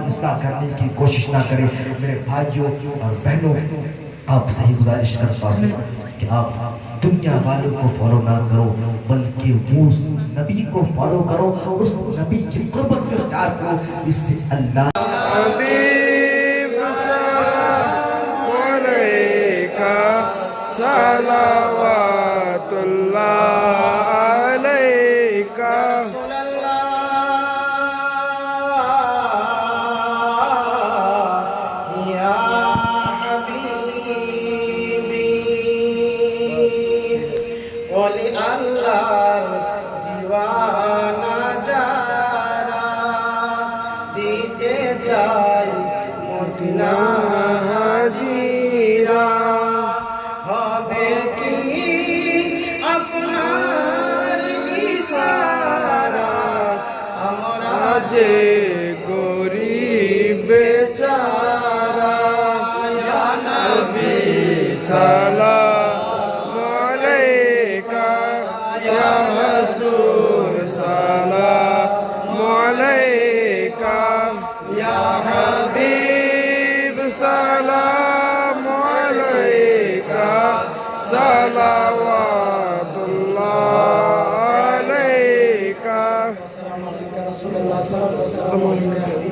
इसलाह करने की कोशिश ना करें। मेरे भाइयों और बहनों, आपसे ही गुजारिश करता हूँ कि आप दुनिया वालों को फॉलो ना करो, बल्कि उस नबी को फॉलो करो, उस नबी की कुर्बत को इख्तियार करो। इससे अल्लाह हबीब सलाम अलैका सलावतुल्लाह अलैका আল্লাহর দিওয়ানা যারা দিতে চাই মদিনা হাজিরা হবে কি আপনার ইশারা আমরা যে গরিব বেচারা ইয়া নবী সালাম আলাইকা ইয়া রাসূল সালাম আলাইকা ইয়া হাবিব সালাম আলাইকা সালাওয়াতুল্লাহ আলাইকা। রাসূলুল্লাহ সাল্লাল্লাহু আলাইহি ওয়াসাল্লাম